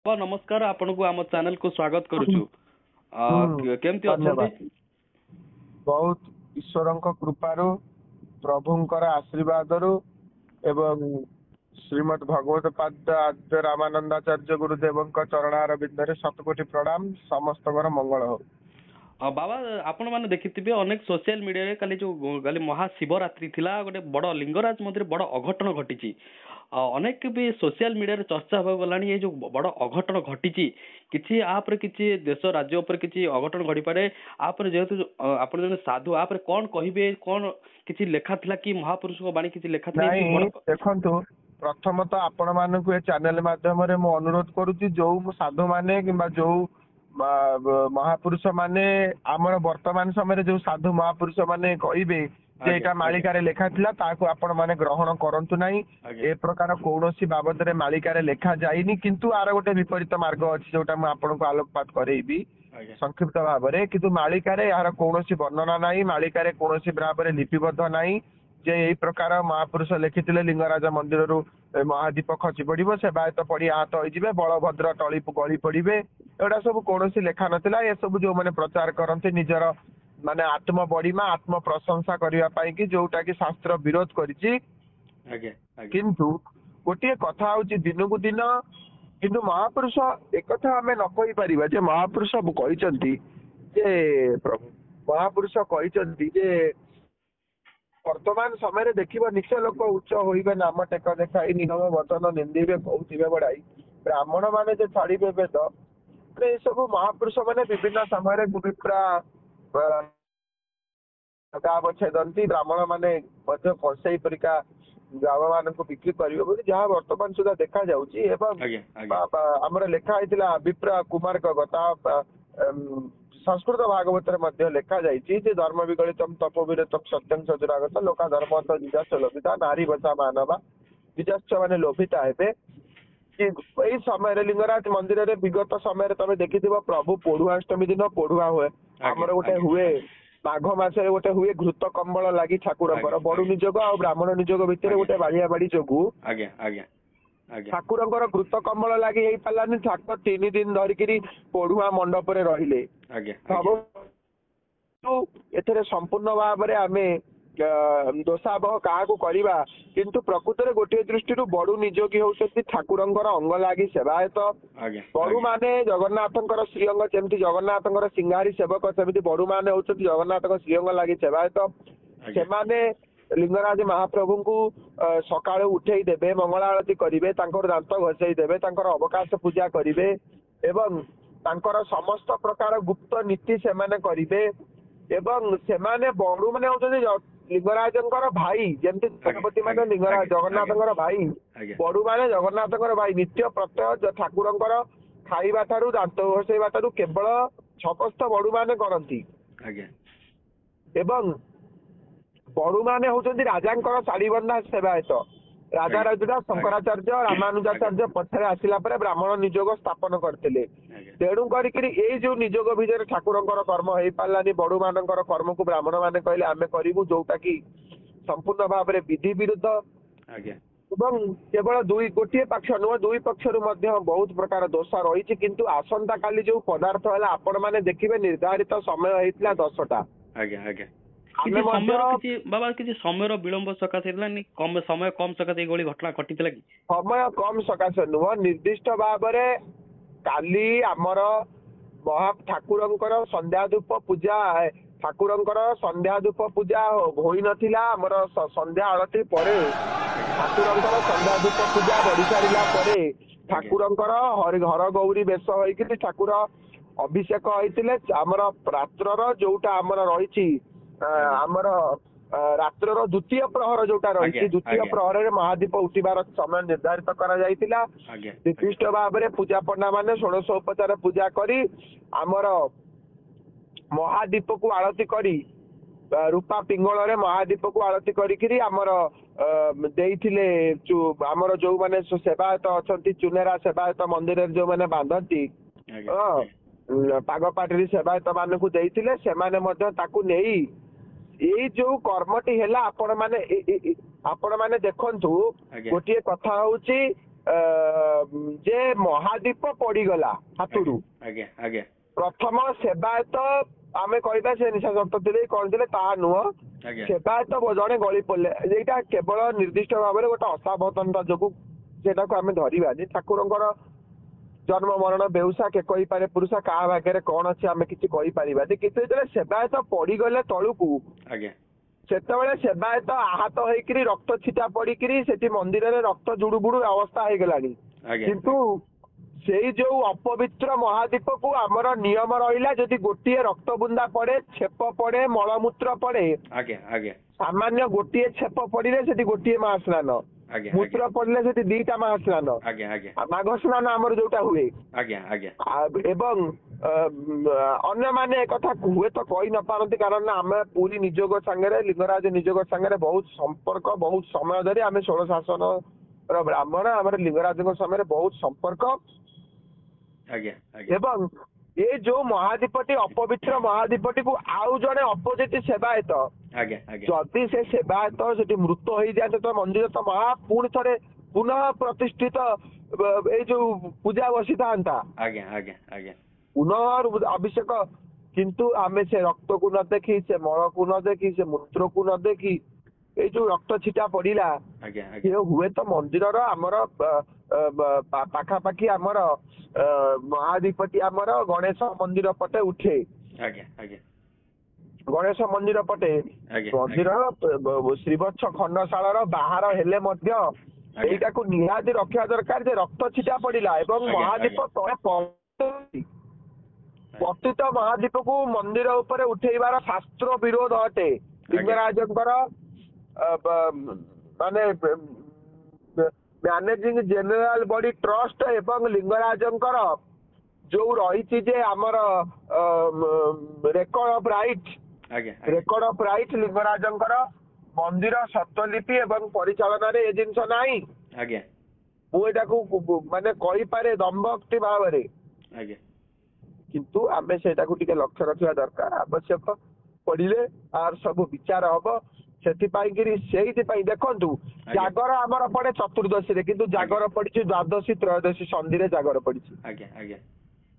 नमस्कार आपन को आम चैनल को स्वागत करुचु केमती धन्यवाद। अछंती बहुत ईश्वर कृपारू प्रभुंकर आशीर्वाद एवं श्रीमद भगवत पाद आद्य रामानंदाचार्य गुरुदेव चरणार बिंदरे शतकोटी प्रणाम समस्त मंगल हो। बाबा आपण मैंने देखिथिबे अनेक सोशल मीडिया रे काली जो काली महाशिवरात्रि थिला गोटे बड़ लिंगराज मंदिर बड़ अघटन घटी अनेक भी सोशल मीडिया रे चर्चा हो गलानी ये जो बड़ अघटन घटी किछि आपरे किछि देश राज्य ऊपर किछि अघटन घटी पारे आपरे जेहेतु आपण जने साधु आपरे कोन कहिबे कोन किछि लेखा थिला कि महापुरुष को बाणी किछि लेखा थिला नहीं देखंतु प्रथमतः आपण मानकु ए चैनल माध्यम रे मो अनुरोध करूची जो साधु माने किबा जो महापुरुष माने आमर वर्तमान समय जो साधु महापुरुष माने कहिबे जे एटा मालिकारे लेखा थिला ताको आपण माने ग्रहण करंतु नाही ए प्रकार कोनोसी बाबद रे मालिकारे लेखा जाइनी किंतु आर गोटे विपरीत मार्ग अछि जोटा म आपण को आलोकपात करेबी संक्षिप्त भाव रे किंतु मालिकारे यार कोनोसी वर्णना नाही मालिकारे कोनोसी भाव रे लिपिबद्ध नाही जे एई प्रकार महापुरुष लिखिथिले लिंगराज मंदिर रु महादीप खसी पड़िबो सेवायत पड़ी आहत होई जिवे बलभद्र टळी गली पड़िबे एडा सब कोनोसी लेखा नथिला ए सब जो माने प्रचार करंते निजर माने आत्म बड़ीमा आत्म प्रशंसा करिया पाई कि जोटा कि शास्त्र विरोध करिछि किंतु गोटे कथा होछि दिनकु दिन किंतु महापुरुष एक कथा हमें न कहि परिबा जे महापुरुष कहिसंती जे महापुरुष कहिसंती जे वर्तमान समय देखिबा निश्चय लोक उच्च होइबे नाम टेक देखाई निगम वचन निंदिबे कहउथिबे बड़ाई ब्राह्मण माने जे छाड़िबे वेद ए सब महापुरुष माने विभिन्न समय विप्रा गाव छेदंती ब्राह्मण माने मध्य फसई परिका गाव मान को बिक्री करिवे बोली जहाँ वर्तमान सुधा देखा जाउची एवं हमर लेखा आइतिला विप्रा कुमार का गता संस्कृत भागवत मध्य लेखा जाइछि जे धर्म विगलितम तपोविरतम सत्यं सजुरागत लोका धर्म तो जिजास लोभिता नारी बचा मानवा जिजास माने लोभिता हेबे कि एई समय लिंगराज मंदिर रे विगत समय तमे देखिथिबो प्रभु पोढ़ुआष्टमी दिन पोढ़ुआ हुए हमर गोटे हुए माघ मासे गोटे हुए घृत कंबल लागि ठाकुरकर बडु निजोग आ ब्राह्मण निजोग भितर गोटे बालिया बाड़ी जोगु ठाकुरकर घृत कंबल लागि हेई पालानी ठाकुर 3 दिन धरिकिरी पोढ़ुआ मंडप रे रहिले एथरे संपूर्ण भाव रे आमे दोषाबह काहाकू करिबा किंतु प्रकृत रे गोटे दृष्टि बडु निजोगी होउछथि ठाकुरंकर अंग लागि सेवायत बडु माने जगन्नाथंकर श्रीअंग जेमति जगन्नाथंकर सिंहारी सेवक सेमति बडु माने होउछथि जगन्नाथंकर श्रीअंग लागि सेवायत सेमाने लिंगराज महाप्रभु को सकाळे उठेई देबे मंगल आरती करिवे तांकर दांत घसेई देबे तांकर अवकाश पूजा करिवे एवं तांकर समस्त प्रकार गुप्त नीति सेमाने करिवे एवं सेमाने बडु माने होउछथि लिंगराजंकर भाई जेमति गणपति माने लिंगराज जगन्नाथंकर भाई बडु माने जगन्नाथंकर भाई नित्य प्रत्यय ठाकुरंकर खाइबा थारु दांत घसेइबा थारु केवल छपस्थ बडु माने करंती एवं बडु माने होउछथि राजांकर साड़ी बंधा सेवायत राजा राजा शंकराचार्य रामानुजाचार्य पछरे आसिला परे ब्राह्मण निजोग स्थापन करथिले तेणु करिकरी ए जो निजोग भितर ठाकुरंकर कर्म हेई पालानी बडु मानकर कर्म को ब्राह्मण माने कहले आमे करिवु जोटा कि संपूर्ण भाव रे विधि विरुद्ध एवं केवल दुई गोटे पक्ष नुह दुई पक्षरु मध्य बहुत प्रकार दोष रही किंतु आसंता काली जो पदार्थ है आपण माने देखिबे निर्धारित समय हेइतला 10टा बाबा किसी समय विलंब सकाशे कम समय कम सकाशे गोली घटना घटितला कि समय कम सकाशे नुह निर्दिष्ट भाव रे काली आमर महा ठाकुरंकर संध्या धूप पूजा ठाकुरंकर संध्या धूप पूजा होई नथिला हमर संध्या आरती परे ठाकुरंकर संध्या धूप पूजा बढी सारिला परे ठाकुरंकर घर गौरी बेश होई कि ठाकुर अभिषेक होइतिले हमर रात्रर जोटा हमर रहिछि हमर रात्रर द्वितीय प्रहर जोटा रही द्वितीय प्रहर रे महादीप उठिबार समय निर्धारित करा जाइतिला विशिष्ट भाव रे पूजा पंडा माने 16 उपचार पूजा करी हमर महादीप को आरती करी रूपा पिंगल रे महादीप को आरती करी हमर देइथिले हमर जो माने सेवायत अछंती चुनेरा सेवायत मंदिर रे जो माने बांधती पागपाटी सेवायत मान को देइथिले से माने मध्य ताकू नेई ये जो कर्मटी है आपण माने देखंतु गोटे कथा होउची ଯେ ମହାଦୀପ ପଡିଗଲା ହାତରୁ ଆଜ୍ଞା ଆଜ୍ଞା ପ୍ରଥମ ସେବାୟତ ଆମେ କହିବା ସେ ନିଶାଶକ୍ତ ଥିଲେ କଣ ଥିଲେ ତାହା ନୁହଁ। ଆଜ୍ଞା ସେବାୟତ ଜଣେ ଗଳି ପଡିଲେ ଏଇଟା କେବଳ ନିର୍ଦ୍ଦିଷ୍ଟ ଭାବରେ ଗୋଟେ ଅସାବଧାନତା ଯୋଗୁ ସେଟାକୁ ଆମେ ଧରିବାନି। ଠାକୁରଙ୍କର ଜନ୍ମ ମରଣ ବେଉସା କେ କହିପାରେ ପୁରୁଷ କାହା ଭାଗ୍ୟରେ କଣ ଅଛି ଆମେ କିଛି କହିପାରିବାନି। କିନ୍ତୁ ଯେତେବେଳେ ସେବାୟତ ପଡିଗଲେ ତଳୁକୁ ଆଜ୍ଞା ସେତେବେଳେ ସେବାୟତ ଆହତ ହେଇକିରି ରକ୍ତ ଛିଟା ପଡିକିରି ସେଠି ମନ୍ଦିରରେ ରକ୍ତ ଜୁଡୁବୁଡୁ ଅବସ୍ଥା ହେଇଗଲାଣି। ଆଜ୍ଞା କିନ୍ତୁ ସେଇ ଯୋଉ ଅପବିତ୍ର ମହାଦୀପକୁ ଆମର ନିୟମ ରହିଲା ଯଦି ଗୋଟିଏ ରକ୍ତ ବୁନ୍ଦା ପଡେ ଛେପ ପଡେ ମଳମୂତ୍ର ପଡେ ଆଜ୍ଞା ଆଜ୍ଞା ସାମାନ୍ୟ ଗୋଟିଏ ଛେପ ପଡିଲେ ସେଠି ଗୋଟିଏ ମହାସ୍ନାନ ଆଜ୍ଞା ମୂତ୍ର ପଡିଲେ ସେଠି ଦିଟା ମହାସ୍ନାନ ଆଜ୍ଞା ଆଜ୍ଞା ମାଘ ସ୍ନାନ ଆମର ଯୋଉଟା ହୁଏ ଆଜ୍ଞା ଆଜ୍ଞା ଏବଂ ଅନ୍ୟମାନେ କଥା ହୁଏତ କହି ନ ପାରନ୍ତି କାରଣ ଆମେ ପୁରୀ ନିଯୋଗ ସାଙ୍ଗରେ ଲିଙ୍ଗରାଜ ନିଯୋଗ ସାଙ୍ଗରେ ବହୁତ ସମ୍ପର୍କ ବହୁତ ସମୟ ଧରି ଆମେ ଷୋଳ ଶାସନର ବ୍ରାହ୍ମଣ ଆମର ଲିଙ୍ଗରାଜଙ୍କ ସମୟରେ ବହୁତ ସମ୍ପର୍କ ଆଜ୍ଞା ଆଜ୍ଞା ଏବଂ ଏ ଯୋଉ ମହାଦୀପଟି ଅପବିତ୍ର ମହାଦୀପଟିକୁ ଆଉ ଜଣେ ଅପୋଜିଟ ସେବାୟତ ଆଜ୍ଞା ଆଜ୍ଞା ଯଦି ସେ ସେବାୟତ ସେଠି ମୃତ ହେଇଯାଆନ୍ତେ ତ ମନ୍ଦିର ତ ପୁଣି ଥରେ ପୁନଃ ପ୍ରତିଷ୍ଠିତ ଏଇ ଯୋଉ ପୂଜା ବସିଥାନ୍ତା ଆଜ୍ଞା ଆଜ୍ଞା ଆଜ୍ଞା ପୁନଃ ଅଭିଷେକ କିନ୍ତୁ ଆମେ ସେ ରକ୍ତକୁ ନ ଦେଖି ସେ ମଳକୁ ନ ଦେଖି ସେ ମୂତ୍ରକୁ ନ ଦେଖି ଏଇ ଯୋଉ ରକ୍ତ ଛିଟା ପଡିଲା ଆଜ୍ଞା ସେ ହୁଏତ ମନ୍ଦିରର ଆମର ପାଖାପାଖି ଆମର ମହାଦୀପଟି ଆମର ଗଣେଶ ମନ୍ଦିର ପଟେ ଉଠେ। ଆଜ୍ଞା ଆଜ୍ଞା ଗଣେଶ ମନ୍ଦିର ପଟେ ମନ୍ଦିରର ଶ୍ରୀବତ୍ସ ଖଣ୍ଡଶାଳାର ବାହାର ହେଲେ ମଧ୍ୟ ଏଇଟାକୁ ନିହାତି ରଖିବା ଦରକାର ଯେ ରକ୍ତ ଛିଟା ପଡିଲା ଏବଂ ମହାଦୀପ ତଳେ ପତିତ ମହାଦୀପକୁ ମନ୍ଦିର ଉପରେ ଉଠେଇବାର ଶାସ୍ତ୍ର ବିରୋଧ ଅଟେ। ଲିଙ୍ଗରାଜଙ୍କର ମାନେ ମ୍ୟାନେଜିଂ ଜେନେରାଲ ବଡି ଟ୍ରଷ୍ଟ ଏବଂ ଲିଙ୍ଗରାଜଙ୍କର ଯୋଉ ରହିଛି ଯେ ଆମର record of right record of right ଲିଙ୍ଗରାଜଙ୍କର ମନ୍ଦିର ସ୍ୱତ୍ତ୍ୱଲିପି ଏବଂ ପରିଚାଳନାରେ ଏ ଜିନିଷ ନାହିଁ। ଆଜ୍ଞା ମୁଁ ଏଟାକୁ ମାନେ କହିପାରେ ଦମ୍ଭକ୍ତି ଭାବରେ କିନ୍ତୁ ଆମେ ସେଇଟାକୁ ଟିକେ ଲକ୍ଷ୍ୟ ରଖିବା ଦରକାର ଆବଶ୍ୟକ ପଡିଲେ ଆର ସବୁ ବିଚାର ହବ। ସେଥିପାଇଁକିରି ସେଇଥିପାଇଁ ଦେଖନ୍ତୁ ଜାଗର ଆମର ପଡେ ଚତୁର୍ଦ୍ଦଶୀରେ କିନ୍ତୁ ଜାଗର ପଡିଛି ଦ୍ୱାଦଶୀ ତ୍ରୟୋଦଶୀ ସନ୍ଧିରେ ଜାଗର ପଡିଛି।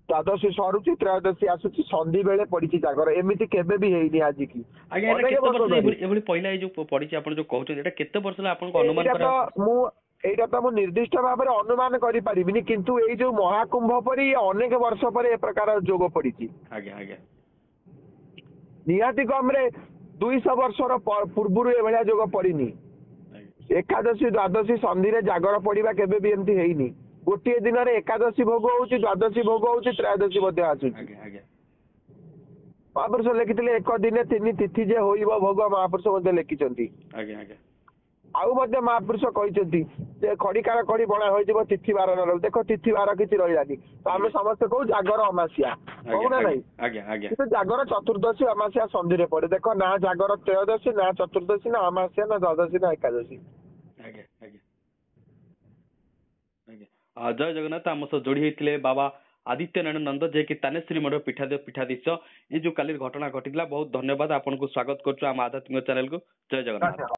ଦ୍ୱାଦଶୀ ସରୁଛି ତ୍ରୟୋଦଶୀ ଆସୁଛି ସନ୍ଧି ବେଳେ ପଡିଛି ଜାଗର ଏମିତି କେବେ ବି ହେଇନି ଆଜିକି। ଏଭଳି ପହିଲା ଏଇ ଯୋଉ ପଡିଛି ଆପଣ ଯୋଉ କହୁଛନ୍ତି ଏଟା କେତେ ବର୍ଷ ହେଲା ଆପଣଙ୍କୁ ଅନୁମାନ ଏଇଟା ତ ମୁଁ ନିର୍ଦ୍ଦିଷ୍ଟ ଭାବରେ ଅନୁମାନ କରିପାରିବିନି କିନ୍ତୁ ଏଇ ଯୋଉ ମହାକୁମ୍ଭ ପରି ଅନେକ ବର୍ଷ ପରେ ଏ ପ୍ରକାର ଯୋଗ ପଡିଛି। ଆଜ୍ଞା ଆଜ୍ଞା ନିହାତି କମରେ 200 ବର୍ଷର ପୂର୍ବରୁ ଏଭଳିଆ ଯୋଗ ପଡିନି। ଏକାଦଶୀ ଦ୍ୱାଦଶୀ ସନ୍ଧିରେ ଜାଗର ପଡିବା କେବେ ବି ଏମିତି ହେଇନି। ଗୋଟିଏ ଦିନରେ ଏକାଦଶୀ ଭୋଗ ହଉଛି ଦ୍ୱାଦଶୀ ଭୋଗ ହଉଛି ତ୍ରୟୋଦଶୀ ମଧ୍ୟ ଆସୁଛି। ମହାପୁରୁଷ ଲେଖିଥିଲେ ଏକ ଦିନେ 3 ତିଥି ଯେ ହୋଇବ ଭୋଗ ମହାପୁରୁଷ ମଧ୍ୟ ଲେଖିଛନ୍ତି। ଆଉ ମଧ୍ୟ ମହାପୁରୁଷ କହିଛନ୍ତି ଯେ ଖଡିକାର ଖଡି ବଣା ହୋଇଯିବ ତିଥି ବାର ନ ରହିବ। ଦେଖ ତିଥି ବାର କିଛି ରହିଲାନି ତ ଆମେ ସମସ୍ତେ କହୁ ଜାଗର ଅମାସିଆ କହୁନା ନାଇଁ କିନ୍ତୁ ଜାଗର ଚତୁର୍ଦ୍ଦଶୀ ଅମାସିଆ ସନ୍ଧିରେ ପଡେ। ଦେଖ ନା ଜାଗର ତ୍ରୟୋଦଶୀ ନା ଚତୁର୍ଦ୍ଦଶୀ ନା ଅମାସିଆ ନା ଦ୍ୱାଦଶୀ ନା ଏକାଦଶୀ। ଜୟ ଜଗନ୍ନାଥ ଆମ ସହ ଯୋଡି ହେଇଥିଲେ ବାବା ଆଦିତ୍ୟ ନାରାୟଣ ନନ୍ଦ ଯେ କି ତାନେଶ୍ରୀ ମଠ ପୀଠାଧୀଶ ଏ ଯୋଉ କାଲି ଘଟଣା ଘଟିଥିଲା ବହୁତ ଧନ୍ୟବାଦ ଆପଣଙ୍କୁ ସ୍ୱାଗତ କରୁଛୁ ଆମ ଆଧ୍ୟାତ୍ମିକ ଚ୍ୟାନେଲକୁ। ଜୟ ଜଗନ୍ନାଥ।